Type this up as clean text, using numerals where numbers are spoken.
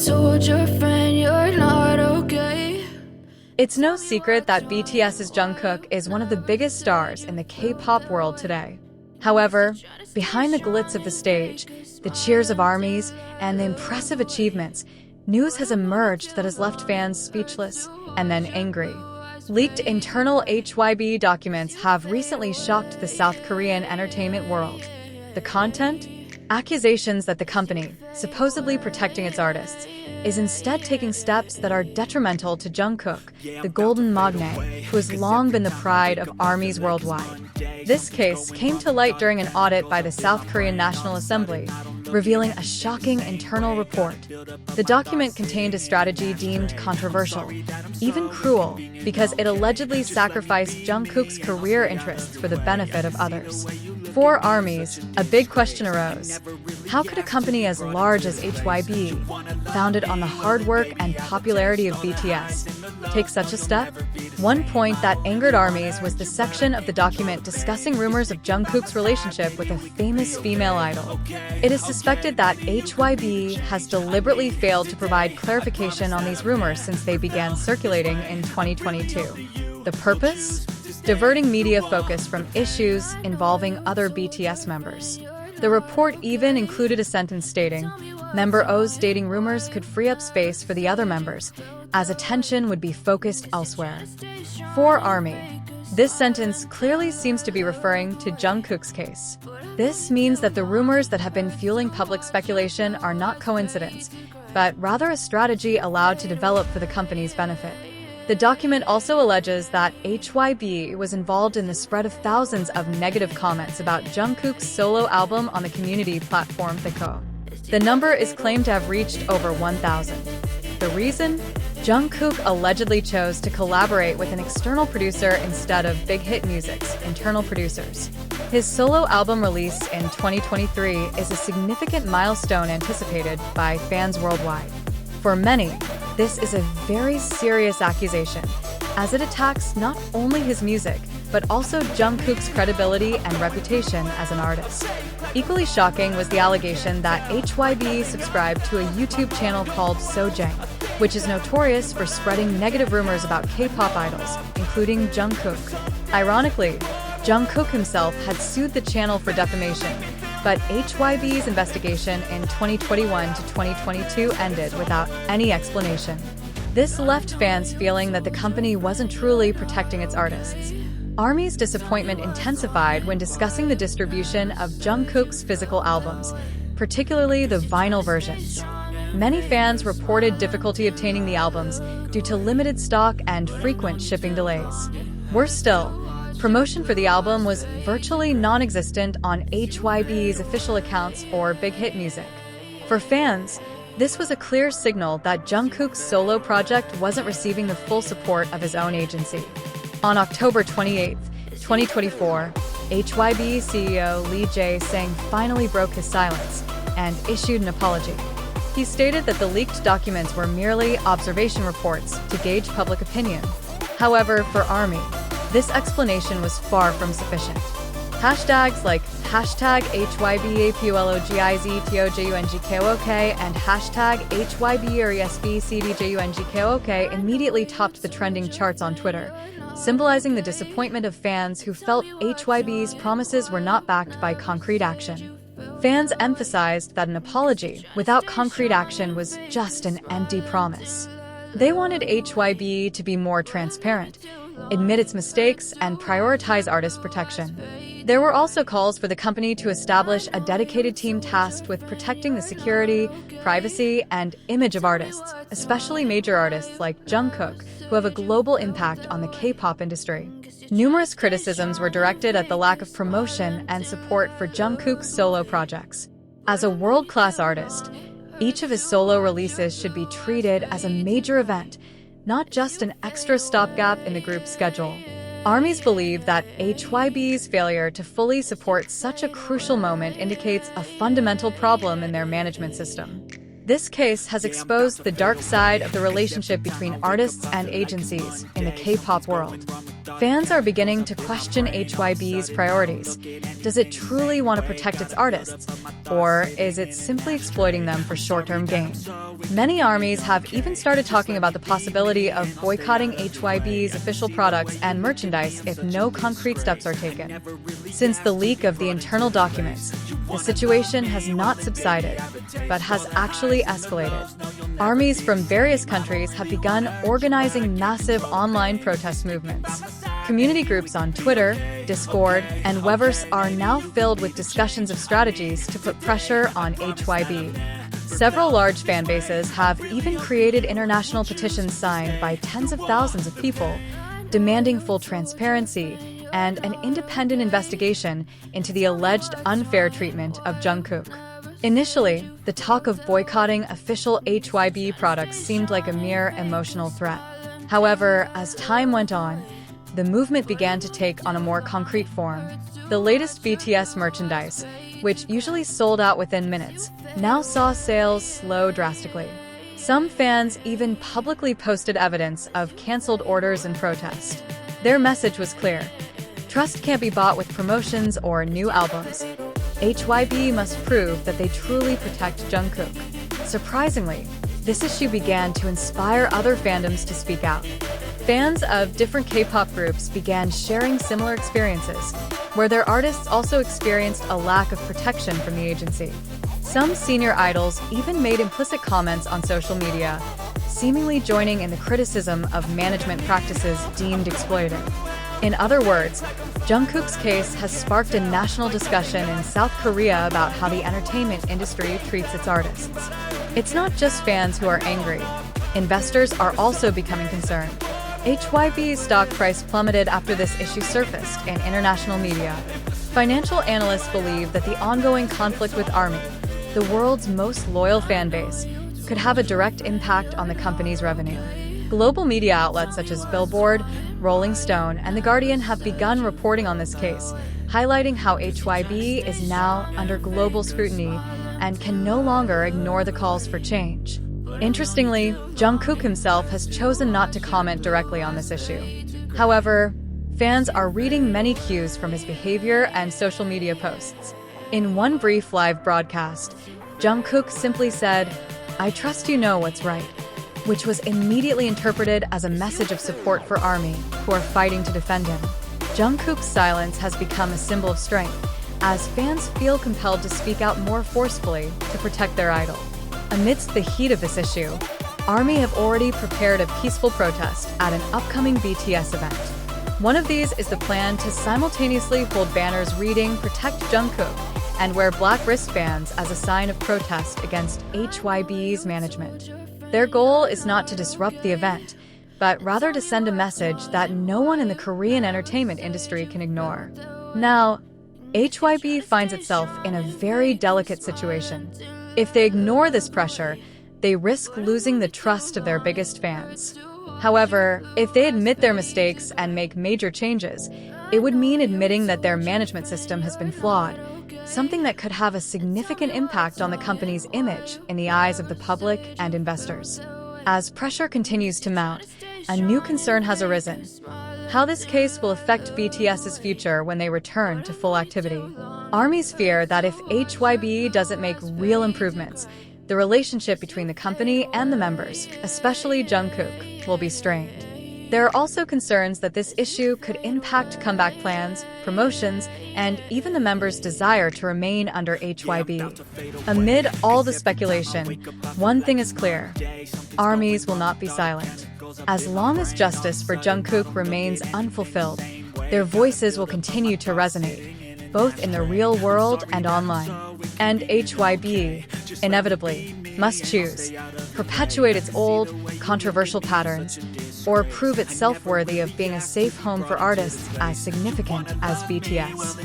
told your friend you're not okay. It's no secret that BTS's Jungkook is one of the biggest stars in the K-pop world today. However, behind the glitz of the stage, the cheers of armies, and the impressive achievements, news has emerged that has left fans speechless and then angry. Leaked internal HYBE documents have recently shocked the South Korean entertainment world. The content? Accusations that the company, supposedly protecting its artists, is instead taking steps that are detrimental to Jungkook, the golden magnate, who has long been the pride of armies worldwide. This case came to light during an audit by the South Korean National Assembly, revealing a shocking internal report. The document contained a strategy deemed controversial, even cruel, because it allegedly sacrificed Jungkook's career interests for the benefit of others. For armies, a big question arose. How could a company as large as HYBE, founded on the hard work and popularity of BTS, take such a step? One point that angered armies was the section of the document discussing rumors of Jungkook's relationship with a famous female idol. It is suspected that HYBE has deliberately failed to provide clarification on these rumors since they began circulating in 2022. The purpose? Diverting media focus from issues involving other BTS members. The report even included a sentence stating, "Member O's dating rumors could free up space for the other members, as attention would be focused elsewhere." For ARMY, this sentence clearly seems to be referring to Jungkook's case. This means that the rumors that have been fueling public speculation are not coincidence, but rather a strategy allowed to develop for the company's benefit. The document also alleges that HYBE was involved in the spread of thousands of negative comments about Jungkook's solo album on the community platform Boycott. The number is claimed to have reached over 1,000. The reason? Jungkook allegedly chose to collaborate with an external producer instead of Big Hit Music's internal producers. His solo album release in 2023 is a significant milestone anticipated by fans worldwide. For many, this is a very serious accusation, as it attacks not only his music, but also Jungkook's credibility and reputation as an artist. Equally shocking was the allegation that HYBE subscribed to a YouTube channel called Sojang, which is notorious for spreading negative rumors about K-pop idols, including Jungkook. Ironically, Jungkook himself had sued the channel for defamation, but HYBE's investigation in 2021 to 2022 ended without any explanation. This left fans feeling that the company wasn't truly protecting its artists. ARMY's disappointment intensified when discussing the distribution of Jungkook's physical albums, particularly the vinyl versions. Many fans reported difficulty obtaining the albums due to limited stock and frequent shipping delays. Worse still, promotion for the album was virtually non-existent on HYBE's official accounts or Big Hit Music. For fans, this was a clear signal that Jungkook's solo project wasn't receiving the full support of his own agency. On October 28, 2024, HYBE CEO Lee Jae-sang finally broke his silence and issued an apology. He stated that the leaked documents were merely observation reports to gauge public opinion. However, for ARMY, this explanation was far from sufficient. Hashtags like hashtag HYBEAPOLOGIZTOJUNGKOK and hashtag HYBERESBCDJUNGKOK immediately topped the trending charts on Twitter, symbolizing the disappointment of fans who felt HYBE's promises were not backed by concrete action. Fans emphasized that an apology without concrete action was just an empty promise. They wanted HYBE to be more transparent, admit its mistakes, and prioritize artist protection. There were also calls for the company to establish a dedicated team tasked with protecting the security, privacy, and image of artists, especially major artists like Jungkook, who have a global impact on the K-pop industry. Numerous criticisms were directed at the lack of promotion and support for Jungkook's solo projects. As a world-class artist, each of his solo releases should be treated as a major event, not just an extra stopgap in the group's schedule. ARMYs believe that HYBE's failure to fully support such a crucial moment indicates a fundamental problem in their management system. This case has exposed the dark side of the relationship between artists and agencies in the K-pop world. Fans are beginning to question HYBE's priorities. Does it truly want to protect its artists, or is it simply exploiting them for short-term gain? Many ARMYs have even started talking about the possibility of boycotting HYBE's official products and merchandise if no concrete steps are taken. Since the leak of the internal documents, the situation has not subsided, but has actually escalated. ARMYs from various countries have begun organizing massive online protest movements. Community groups on Twitter, Discord, and Weverse are now filled with discussions of strategies to put pressure on HYBE. Several large fan bases have even created international petitions signed by tens of thousands of people, demanding full transparency and an independent investigation into the alleged unfair treatment of Jungkook. Initially, the talk of boycotting official HYBE products seemed like a mere emotional threat. However, as time went on, the movement began to take on a more concrete form. The latest BTS merchandise, which usually sold out within minutes, now saw sales slow drastically. Some fans even publicly posted evidence of canceled orders in protest. Their message was clear: trust can't be bought with promotions or new albums. HYBE must prove that they truly protect Jungkook. Surprisingly, this issue began to inspire other fandoms to speak out. Fans of different K-pop groups began sharing similar experiences, where their artists also experienced a lack of protection from the agency. Some senior idols even made implicit comments on social media, seemingly joining in the criticism of management practices deemed exploitative. In other words, Jungkook's case has sparked a national discussion in South Korea about how the entertainment industry treats its artists. It's not just fans who are angry. Investors are also becoming concerned. HYBE's stock price plummeted after this issue surfaced in international media. Financial analysts believe that the ongoing conflict with ARMY, the world's most loyal fan base, could have a direct impact on the company's revenue. Global media outlets such as Billboard, Rolling Stone, and The Guardian have begun reporting on this case, highlighting how HYBE is now under global scrutiny and can no longer ignore the calls for change. Interestingly, Jungkook himself has chosen not to comment directly on this issue. However, fans are reading many cues from his behavior and social media posts. In one brief live broadcast, Jungkook simply said, "I trust you know what's right," which was immediately interpreted as a message of support for ARMY, who are fighting to defend him. Jungkook's silence has become a symbol of strength, as fans feel compelled to speak out more forcefully to protect their idol. Amidst the heat of this issue, ARMY have already prepared a peaceful protest at an upcoming BTS event. One of these is the plan to simultaneously hold banners reading "Protect Jungkook" and wear black wristbands as a sign of protest against HYBE's management. Their goal is not to disrupt the event, but rather to send a message that no one in the Korean entertainment industry can ignore. Now, HYBE finds itself in a very delicate situation. If they ignore this pressure, they risk losing the trust of their biggest fans. However, if they admit their mistakes and make major changes, it would mean admitting that their management system has been flawed, something that could have a significant impact on the company's image in the eyes of the public and investors. As pressure continues to mount, a new concern has arisen: how this case will affect BTS's future when they return to full activity. ARMYs fear that if HYBE doesn't make real improvements, the relationship between the company and the members, especially Jungkook, will be strained. There are also concerns that this issue could impact comeback plans, promotions, and even the members' desire to remain under HYBE. Amid all the speculation, one thing is clear: ARMYs will not be silent. As long as justice for Jungkook remains unfulfilled, their voices will continue to resonate, both in the real world and online. And HYBE, inevitably, must choose: perpetuate its old, controversial patterns, or prove itself worthy of being a safe home for artists as significant as BTS.